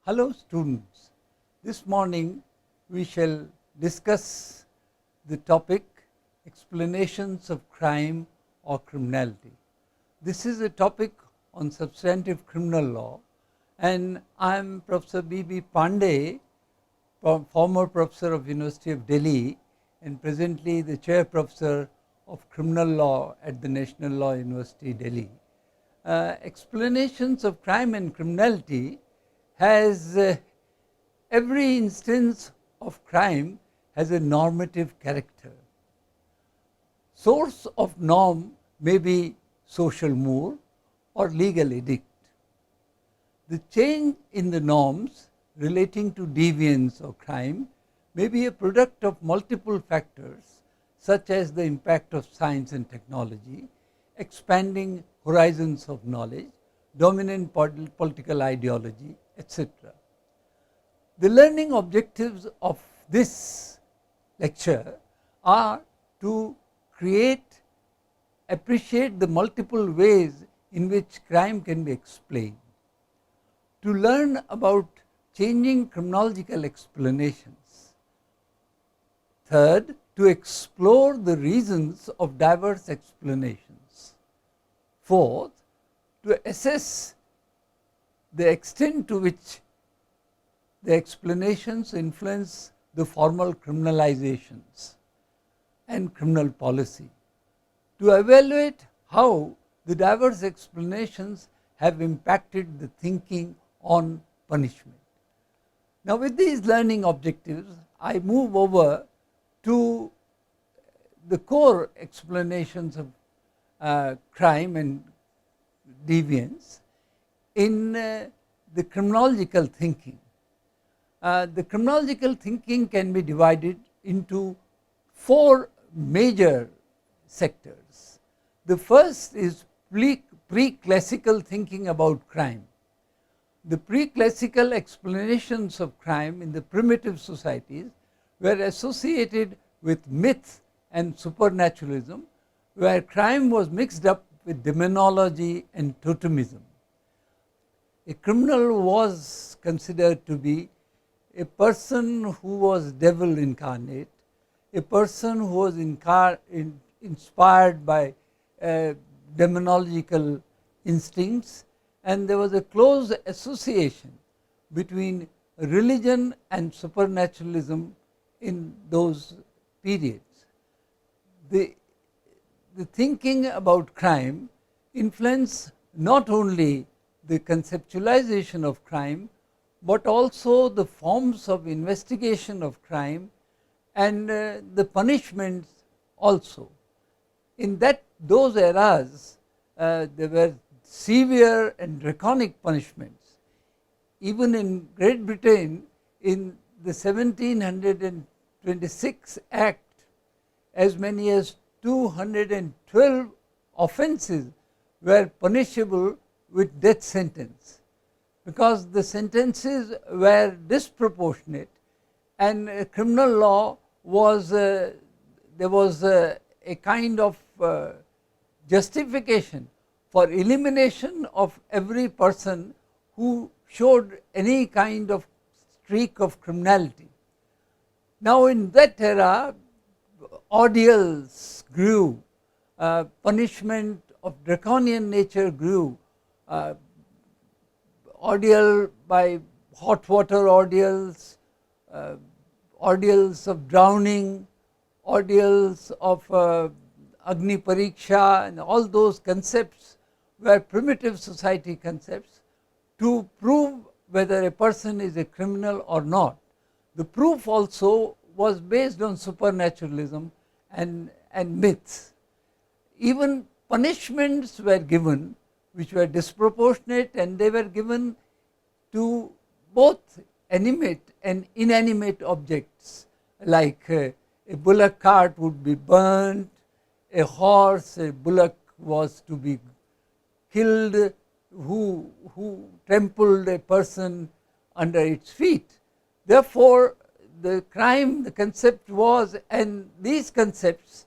Hello students, this morning we shall discuss the topic explanations of crime or criminality. This is a topic on substantive criminal law, and I am Professor B.B. Pandey, former professor of University of Delhi and presently the chair professor of criminal law at the National Law University, Delhi. Explanations of crime and criminality has every instance of crime has a normative character. Source of norm may be social mood or legal edict. The change in the norms relating to deviance or crime may be a product of multiple factors such as the impact of science and technology, expanding horizons of knowledge, dominant political ideology, etc. The learning objectives of this lecture are to appreciate the multiple ways in which crime can be explained, to learn about changing criminological explanations. Third, to explore the reasons of diverse explanations. Fourth, to assess the extent to which the explanations influence the formal criminalizations and criminal policy, to evaluate how the diverse explanations have impacted the thinking on punishment. Now, with these learning objectives, I move over to the core explanations of crime and deviance in the criminological thinking. The criminological thinking can be divided into four major sectors. The first is pre-classical thinking about crime. The pre-classical explanations of crime in the primitive societies were associated with myth and supernaturalism, where crime was mixed up with demonology and totemism. A criminal was considered to be a person who was devil incarnate, a person who was inspired by demonological instincts, and there was a close association between religion and supernaturalism in those periods. The thinking about crime influenced not only the conceptualization of crime, but also the forms of investigation of crime and the punishments also. In those eras, there were severe and draconic punishments. Even in Great Britain, in the 1726 Act, as many as 212 offences were punishable with death sentence, because the sentences were disproportionate, and criminal law was there was a kind of justification for elimination of every person who showed any kind of streak of criminality. Now, in that era, ordeals grew, punishment of draconian nature grew, ordeal by hot water ordeals, ordeals of drowning, ordeals of Agni Pariksha, and all those concepts were primitive society concepts to prove whether a person is a criminal or not. The proof also was based on supernaturalism and myths. Even punishments were given which were disproportionate, and they were given to both animate and inanimate objects, like a bullock cart would be burnt, a horse, a bullock was to be killed who trampled a person under its feet. Therefore, the crime, the concept was, and these concepts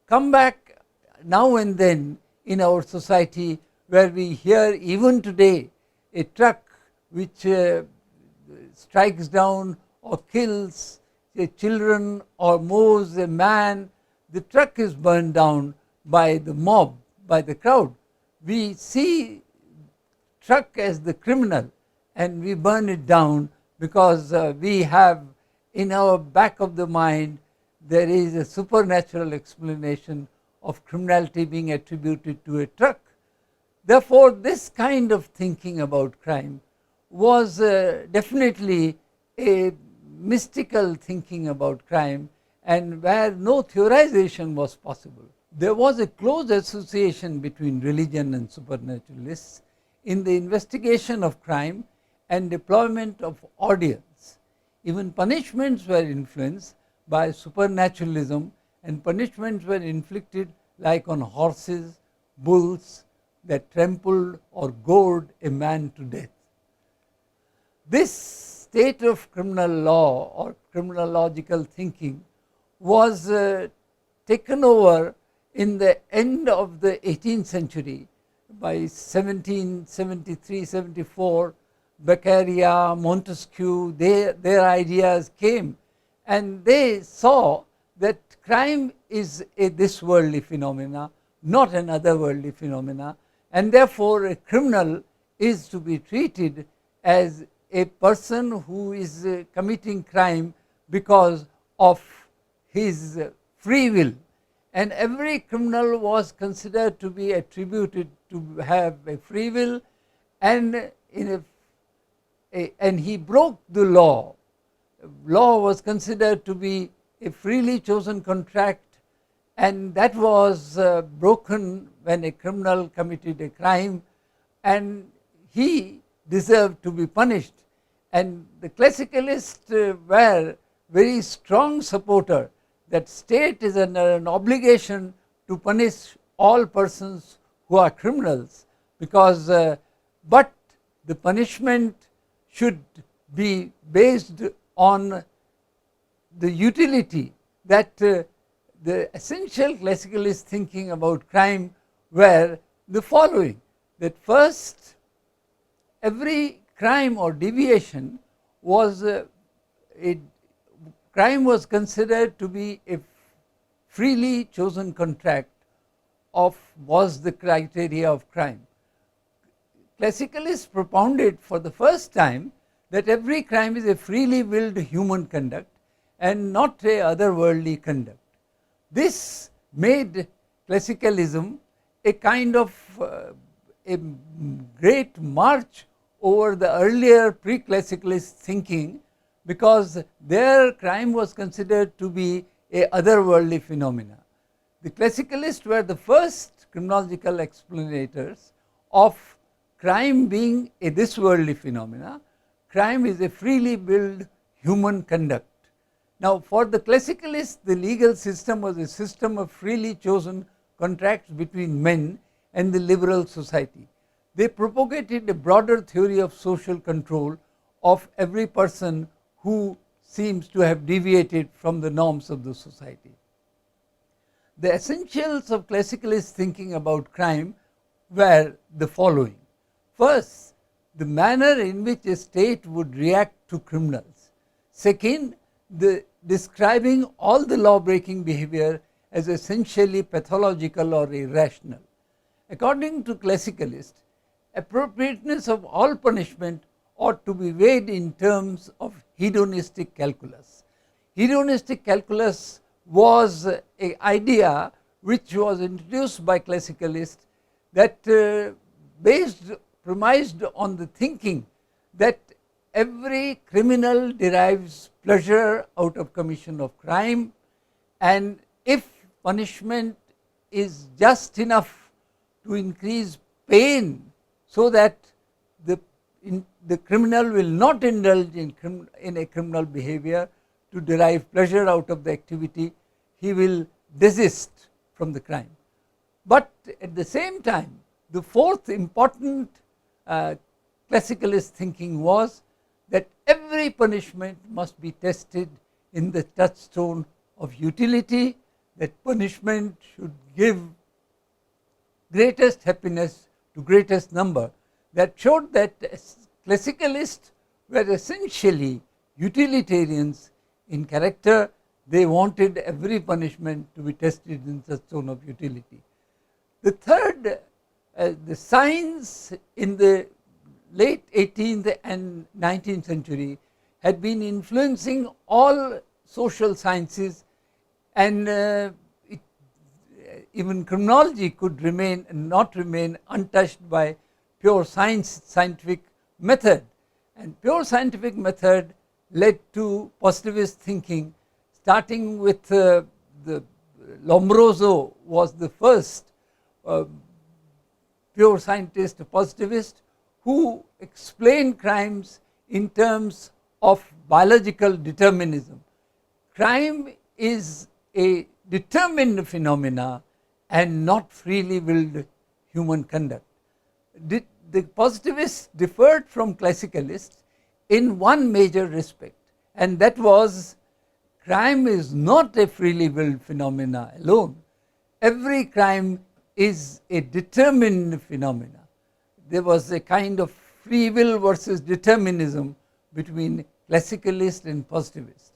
come back now and then in our society, where we hear even today a truck which strikes down or kills children or mows a man, the truck is burned down by the mob, by the crowd. We see truck as the criminal and we burn it down because we have in our back of the mind there is a supernatural explanation of criminality being attributed to a truck. Therefore, this kind of thinking about crime was definitely a mystical thinking about crime, and where no theorization was possible. There was a close association between religion and supernaturalists in the investigation of crime and deployment of ordeals. Even punishments were influenced by supernaturalism, and punishments were inflicted like on horses, bulls that trampled or gored a man to death. This state of criminal law or criminological thinking was taken over in the end of the 18th century by 1773-74. Beccaria, Montesquieu, their ideas came, and they saw that crime is a this worldly phenomena, not an otherworldly phenomena, and therefore a criminal is to be treated as a person who is committing crime because of his free will, and every criminal was considered to be attributed to have a free will, and and he broke the law. Law was considered to be a freely chosen contract, and that was broken when a criminal committed a crime, and he deserved to be punished. And the classicalists were very strong supporter that state is under an obligation to punish all persons who are criminals, because but the punishment should be based on the utility. That the essential classicalist thinking about crime were the following: that first, every crime or deviation was crime was considered to be a freely chosen contract was the criteria of crime. Classicalists propounded for the first time that every crime is a freely willed human conduct and not a otherworldly conduct. This made classicalism a kind of a great march over the earlier pre-classicalist thinking, because their crime was considered to be a otherworldly phenomena. The classicalists were the first criminological explanators of crime being a this worldly phenomena. Crime is a freely willed human conduct. Now, for the classicalists, the legal system was a system of freely chosen contracts between men and the liberal society. They propagated a broader theory of social control of every person who seems to have deviated from the norms of the society. The essentials of classicalist thinking about crime were the following. First, the manner in which a state would react to criminals. Second, describing all the law-breaking behavior as essentially pathological or irrational. According to classicalists, appropriateness of all punishment ought to be weighed in terms of hedonistic calculus. Hedonistic calculus was an idea which was introduced by classicalists that premised on the thinking that every criminal derives pleasure out of commission of crime, and if punishment is just enough to increase pain so that the criminal will not indulge in a criminal behavior to derive pleasure out of the activity, he will desist from the crime. But at the same time, the fourth important classicalist thinking was that every punishment must be tested in the touchstone of utility, that punishment should give greatest happiness to greatest number. That showed that classicalists were essentially utilitarians in character. They wanted every punishment to be tested in such tone of utility. The third, the science in the late 18th and 19th century had been influencing all social sciences, and even criminology could not remain untouched by pure scientific method. And pure scientific method led to positivist thinking, starting with the Lombroso was the first pure scientist, positivist, who explained crimes in terms of biological determinism. Crime is a determined phenomena and not freely willed human conduct. The positivists differed from classicalists in one major respect, and that was crime is not a freely willed phenomena alone. Every crime is a determined phenomena. There was a kind of free will versus determinism between classicalist and positivist.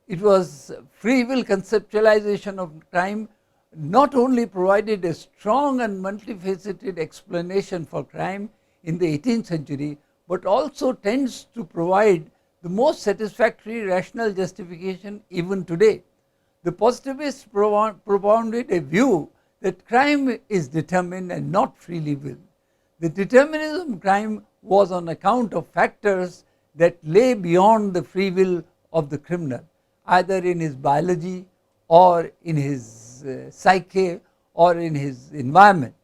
It was free will conceptualization of crime not only provided a strong and multifaceted explanation for crime in the 18th century, but also tends to provide the most satisfactory rational justification even today. The positivists propounded a view that crime is determined and not freely willed. The determinism of crime was on account of factors that lay beyond the free will of the criminal, either in his biology or in his psyche or in his environment.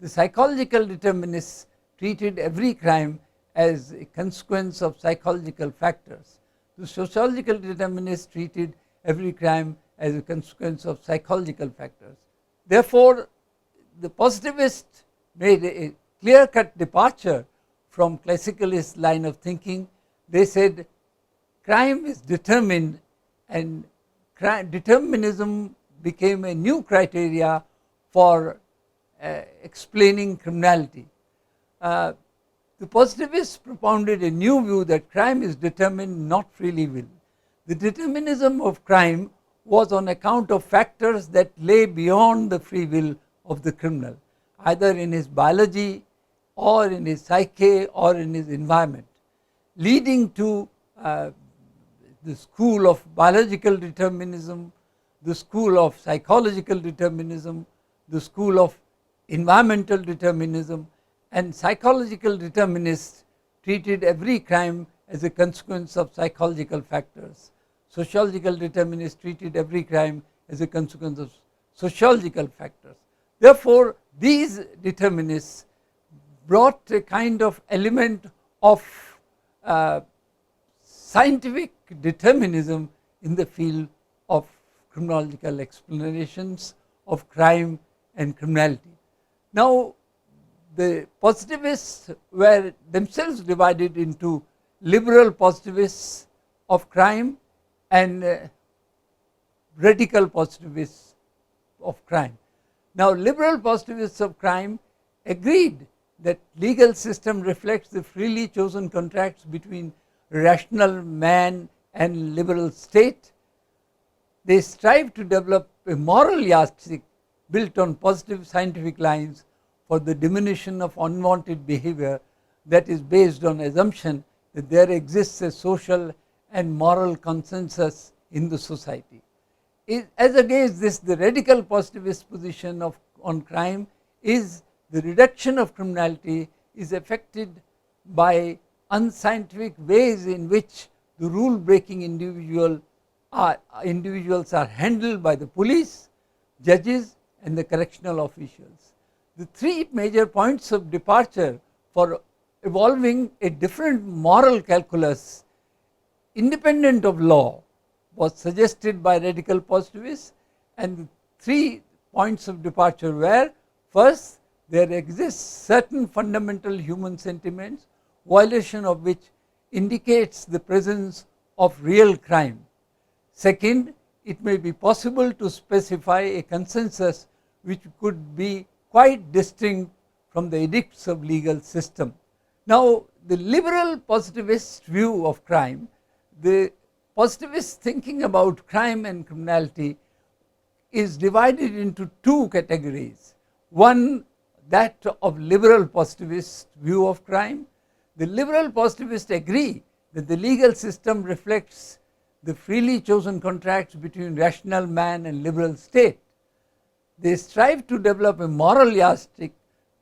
The psychological determinists treated every crime as a consequence of psychological factors. The sociological determinists treated every crime as a consequence of psychological factors. Therefore, the positivists made a clear-cut departure from classicalist line of thinking. They said crime is determined, and determinism became a new criteria for explaining criminality. The positivists propounded a new view that crime is determined, not freely willed. The determinism of crime was on account of factors that lay beyond the free will of the criminal, either in his biology or in his psyche or in his environment, leading to the school of biological determinism, the school of psychological determinism, the school of environmental determinism. And psychological determinists treated every crime as a consequence of psychological factors. Sociological determinists treated every crime as a consequence of sociological factors. Therefore, these determinists brought a kind of element of scientific determinism in the field of criminological explanations of crime and criminality. Now, the positivists were themselves divided into liberal positivists of crime and radical positivists of crime. Now, liberal positivists of crime agreed that legal system reflects the freely chosen contracts between rational man and liberal state. They strive to develop a moral yardstick built on positive scientific lines for the diminution of unwanted behavior that is based on assumption that there exists a social and moral consensus in the society. As against this, the radical positivist position on crime is the reduction of criminality is affected by unscientific ways in which the rule-breaking individuals are handled by the police, judges, and the correctional officials. The three major points of departure for evolving a different moral calculus independent of law was suggested by radical positivists, and the 3 points of departure were: first, there exists certain fundamental human sentiments, violation of which indicates the presence of real crime. Second, it may be possible to specify a consensus which could be quite distinct from the edicts of legal system. Now, the liberal positivist view of crime, the positivist thinking about crime and criminality is divided into two categories. One, that of liberal positivist view of crime. The liberal positivists agree that the legal system reflects the freely chosen contracts between rational man and liberal state. They strive to develop a moral yardstick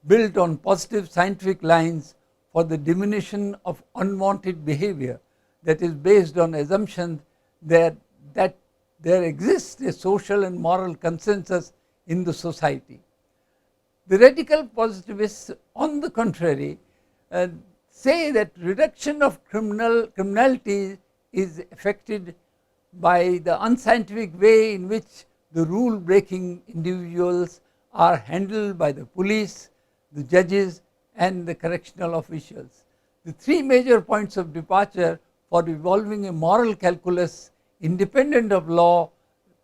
built on positive scientific lines for the diminution of unwanted behavior that is based on assumption that there exists a social and moral consensus in the society. The radical positivists, on the contrary, say that reduction of criminality is affected by the unscientific way in which the rule-breaking individuals are handled by the police, the judges, and the correctional officials. The three major points of departure for evolving a moral calculus independent of law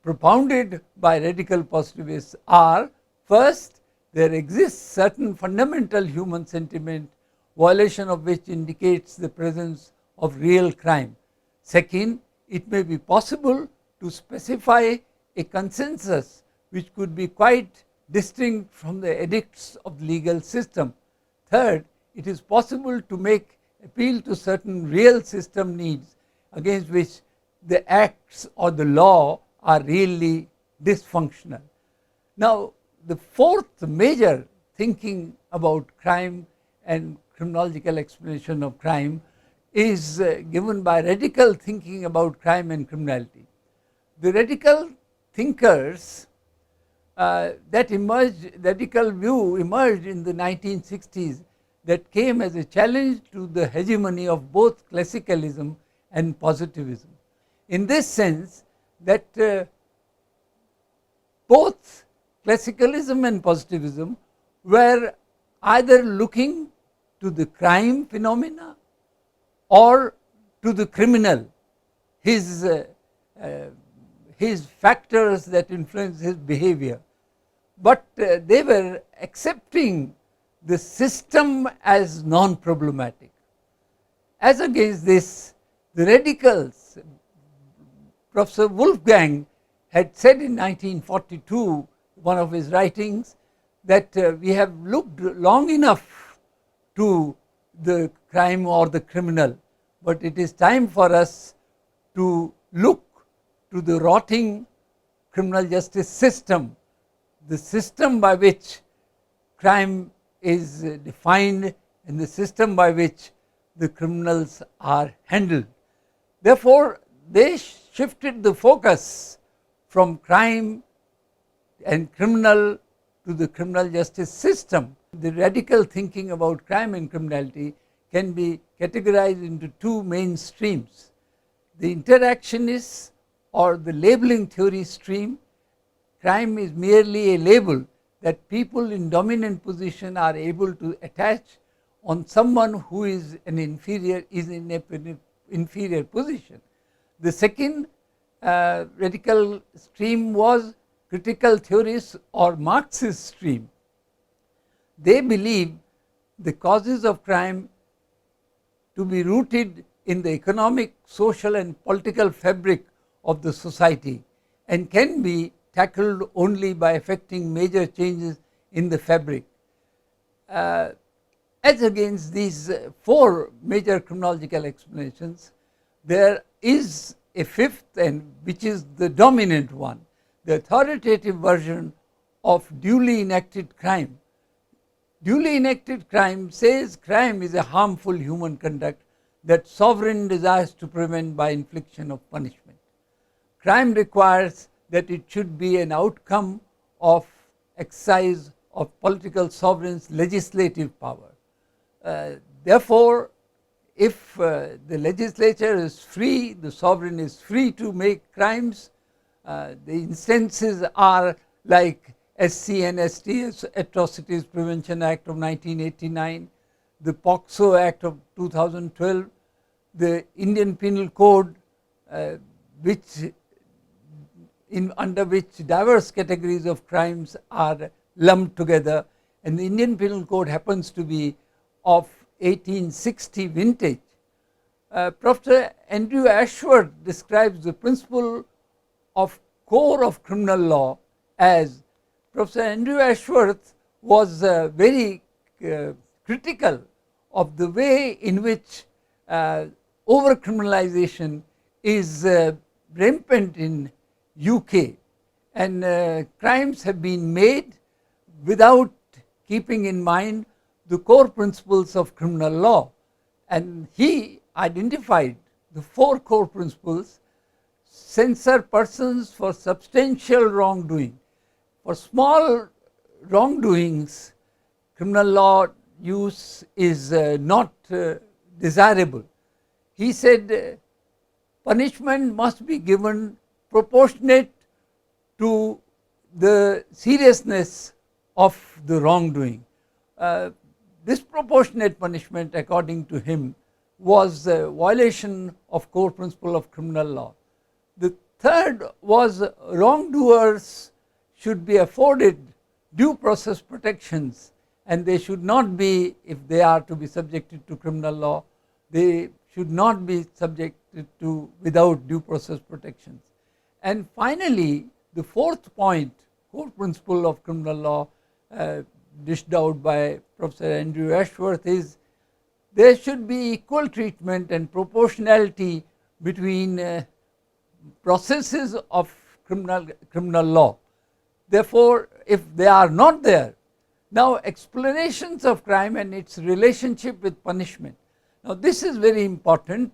propounded by radical positivists are: first, there exists certain fundamental human sentiment, violation of which indicates the presence of real crime. Second, it may be possible to specify a consensus which could be quite distinct from the edicts of the legal system. Third, it is possible to make appeal to certain real system needs against which the acts or the law are really dysfunctional. Now, the fourth major thinking about crime and criminological explanation of crime is given by radical thinking about crime and criminality. The radical thinkers radical view emerged in the 1960s that came as a challenge to the hegemony of both classicalism and positivism. In this sense, that both classicalism and positivism were either looking to the crime phenomena or to the criminal, his factors that influence his behavior. But they were accepting the system as non-problematic. As against this, the radicals, Professor Wolfgang had said in 1942, one of his writings, that we have looked long enough to the crime or the criminal, but it is time for us to look to the rotting criminal justice system, the system by which crime is defined and the system by which the criminals are handled. Therefore, they shifted the focus from crime and criminal to the criminal justice system. The radical thinking about crime and criminality can be categorized into two main streams. The interactionist or the labeling theory stream. Crime is merely a label that people in dominant position are able to attach on someone who is in an inferior position. The second radical stream was critical theorists or Marxist stream. They believe the causes of crime to be rooted in the economic, social and political fabric of the society and can be tackled only by effecting major changes in the fabric. As against these four major criminological explanations, there is a fifth, and which is the dominant one, the authoritative version of duly enacted crime. Duly enacted crime says crime is a harmful human conduct that sovereign desires to prevent by infliction of punishment. Crime requires that it should be an outcome of exercise of political sovereign's legislative power. Therefore, if the legislature is free, the sovereign is free to make crimes. The instances are like SC and ST, Atrocities Prevention Act of 1989, the POCSO Act of 2012, the Indian Penal Code, under which diverse categories of crimes are lumped together, and the Indian Penal Code happens to be of 1860 vintage. Professor Andrew Ashworth describes the principle of core of criminal law as Professor Andrew Ashworth was very critical of the way in which over criminalization is rampant in UK, and crimes have been made without keeping in mind the core principles of criminal law. And he identified the 4 core principles: censor persons for substantial wrongdoing. For small wrongdoings, criminal law use is not desirable. He said punishment must be given proportionate to the seriousness of the wrongdoing. Disproportionate punishment, according to him, was a violation of core principle of criminal law. The third was wrongdoers should be afforded due process protections, and they should not be, if they are to be subjected to criminal law, they should not be subjected to without due process protections. And finally, the fourth point, core principle of criminal law, dished out by Professor Andrew Ashworth, is there should be equal treatment and proportionality between processes of criminal law. Therefore, if they are not there, now explanations of crime and its relationship with punishment. Now this is very important,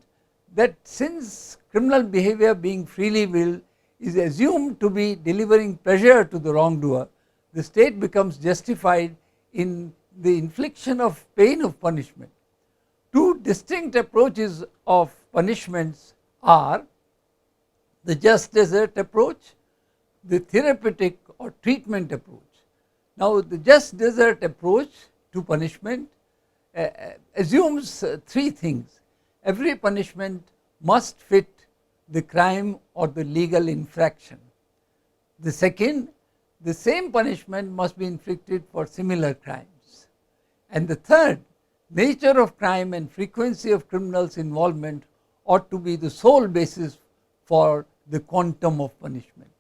that since criminal behavior, being freely willed, is assumed to be delivering pleasure to the wrongdoer, the state becomes justified in the infliction of pain of punishment. 2 distinct approaches of punishments are the just desert approach, the therapeutic or treatment approach. Now the just desert approach to punishment assumes 3 things. Every punishment must fit the crime or the legal infraction. The second, the same punishment must be inflicted for similar crimes. And the third, nature of crime and frequency of criminals' involvement ought to be the sole basis for the quantum of punishment.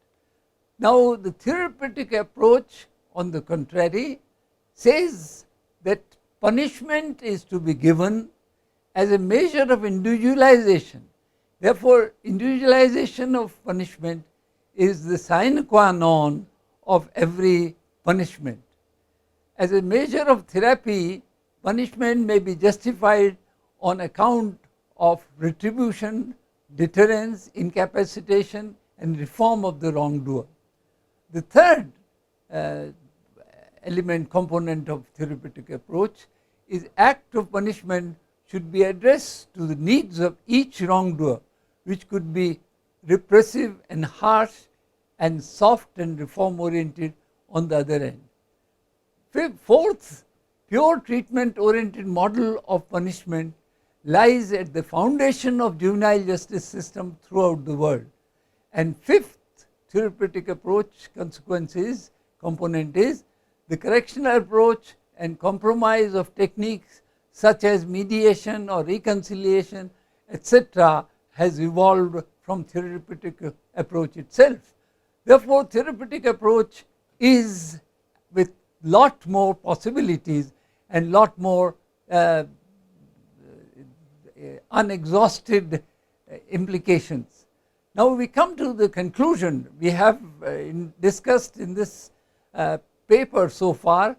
Now the therapeutic approach, on the contrary, says that punishment is to be given as a measure of individualization. Therefore, individualization of punishment is the sine qua non of every punishment. As a measure of therapy, punishment may be justified on account of retribution, deterrence, incapacitation, and reform of the wrongdoer. The third component of therapeutic approach is act of punishment should be addressed to the needs of each wrongdoer, which could be repressive and harsh, and soft and reform oriented on the other end. Fourth, pure treatment oriented model of punishment lies at the foundation of juvenile justice system throughout the world. And fifth therapeutic approach component is the correctional approach and compromise of techniques such as mediation or reconciliation, etc., has evolved from therapeutic approach itself. Therefore, therapeutic approach is with lot more possibilities and lot more unexhausted implications. Now we come to the conclusion. We have discussed in this paper so far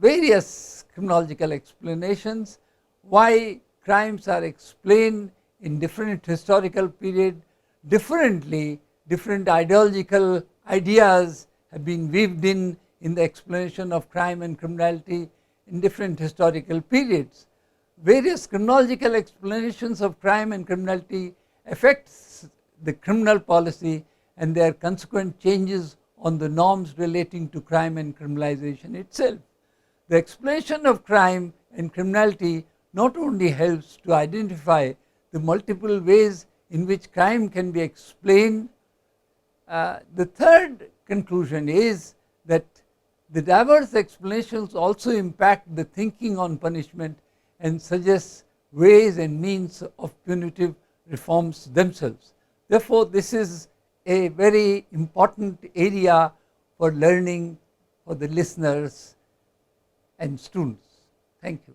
various criminological explanations, why crimes are explained in different historical period differently. Different ideological ideas have been weaved in the explanation of crime and criminality in different historical periods. Various criminological explanations of crime and criminality affects the criminal policy and their consequent changes on the norms relating to crime and criminalization itself. The explanation of crime and criminality not only helps to identify the multiple ways in which crime can be explained. The third conclusion is that the diverse explanations also impact the thinking on punishment and suggests ways and means of punitive reforms themselves. Therefore, this is a very important area for learning for the listeners and students. Thank you.